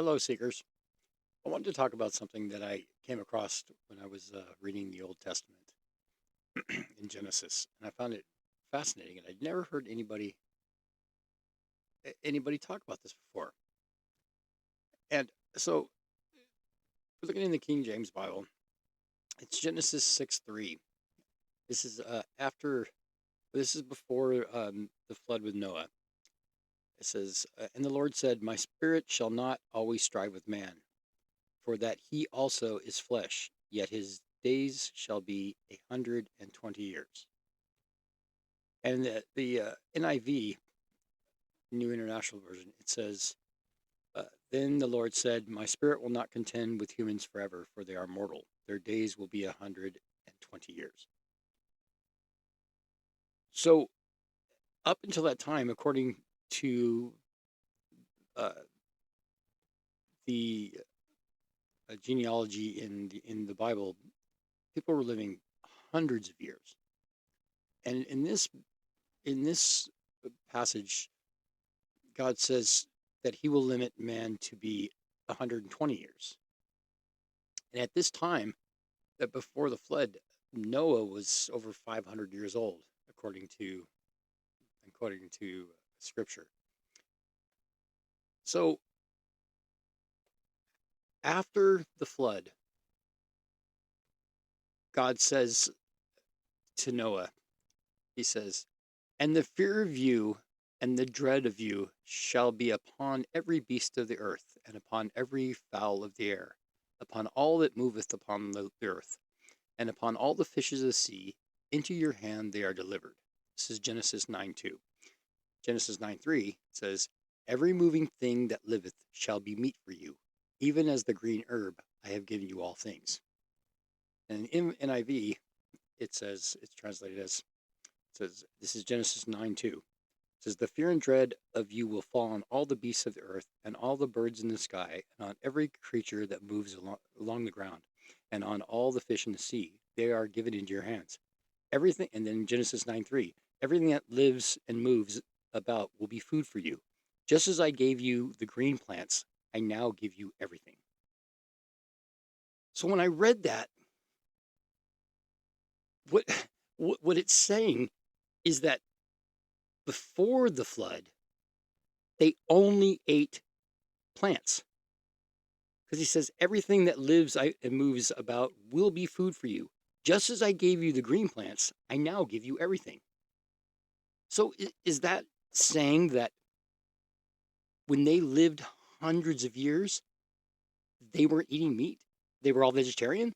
Hello, seekers. I wanted to talk about something that I came across when I was reading the Old Testament in Genesis, and I found it fascinating. And I'd never heard anybody talk about this before. And so, we're looking in the King James Bible. It's Genesis 6:3. This is after. This is before the flood with Noah. It says, "And the Lord said, My spirit shall not always strive with man, for that he also is flesh, yet his days shall be 120 years." And the NIV, New International Version, it says, "Then the Lord said, My spirit will not contend with humans forever, for they are mortal. Their days will be 120 years." So up until that time, according to uh, the genealogy in the Bible, people were living hundreds of years. And in this passage, God says that He will limit man to be 120 years. And at this time, that before the flood, Noah was over 500 years old, according to Scripture. So after the flood, God says to Noah, He says, "And the fear of you and the dread of you shall be upon every beast of the earth, and upon every fowl of the air, upon all that moveth upon the earth, and upon all the fishes of the sea. Into your hand they are delivered." This is Genesis 9:2. Genesis 9:3 says, "Every moving thing that liveth shall be meat for you, even as the green herb I have given you all things." And in NIV, it's translated as, it says, this is Genesis 9:2. It says, "The fear and dread of you will fall on all the beasts of the earth, and all the birds in the sky, and on every creature that moves along the ground, and on all the fish in the sea. They are given into your hands. Everything," and then Genesis 9:3, "everything that lives and moves about will be food for you. Just as I gave you the green plants, I now give you everything." So when I read that, what what it's saying is that before the flood, they only ate plants. Because he says, "Everything that lives and moves about will be food for you. Just as I gave you the green plants, I now give you everything." So is that saying that when they lived hundreds of years, they weren't eating meat? They were all vegetarian?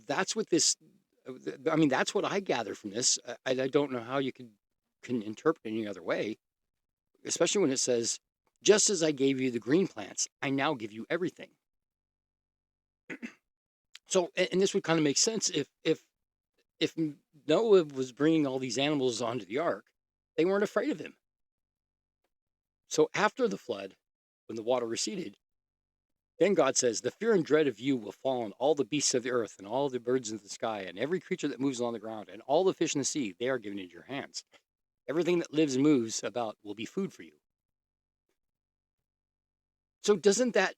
That's what this, I mean, that's what I gather from this. I don't know how you can interpret it any other way, especially when it says, "Just as I gave you the green plants, I now give you everything." So, and this would kind of make sense if Noah was bringing all these animals onto the ark, they weren't afraid of him. So after the flood, when the water receded, then God says, "The fear and dread of you will fall on all the beasts of the earth, and all the birds of the sky, and every creature that moves along the ground, and all the fish in the sea. They are given into your hands. Everything that lives and moves about will be food for you." So doesn't that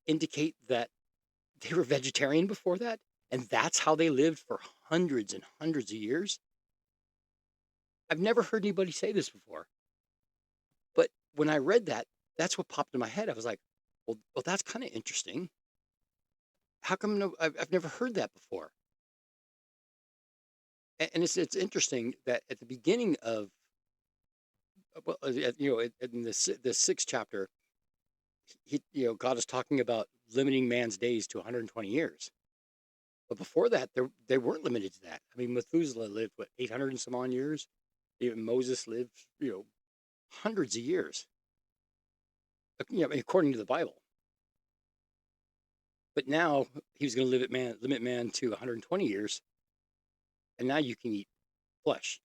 indicate that they were vegetarian before that? And that's how they lived for hundreds and hundreds of years? I've never heard anybody say this before. But when I read that, that's what popped in my head. I was like, well, that's kind of interesting. How come I've never heard that before? And it's interesting that at the beginning of, well, in the sixth chapter, God is talking about limiting man's days to 120 years. But before that, they weren't limited to that. I mean, Methuselah lived, what, 800 and some odd years? Even Moses lived, hundreds of years, according to the Bible. But now he was going to limit man to 120 years, and now you can eat flesh,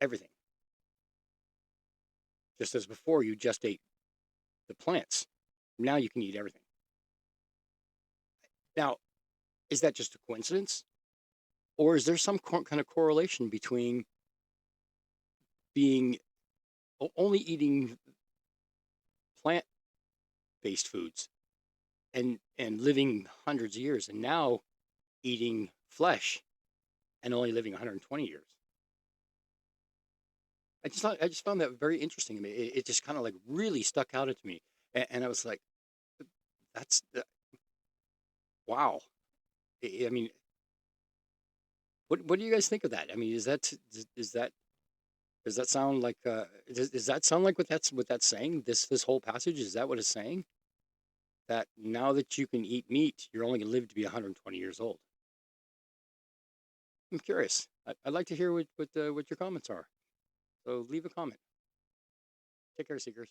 everything. Just as before, you just ate the plants. Now you can eat everything. Now, is that just a coincidence? Or is there some kind of correlation between being only eating plant-based foods and living hundreds of years, and now eating flesh and only living 120 years. I just found that very interesting to me. It just kind of like really stuck out at me, and I was like, "That's wow." I mean, what do you guys think of that? I mean, is that does that sound like does that sound like what that's saying? This whole passage, is that what it's saying? That now that you can eat meat, you're only going to live to be 120 years old. I'm curious. I'd like to hear what your comments are. So leave a comment. Take care, seekers.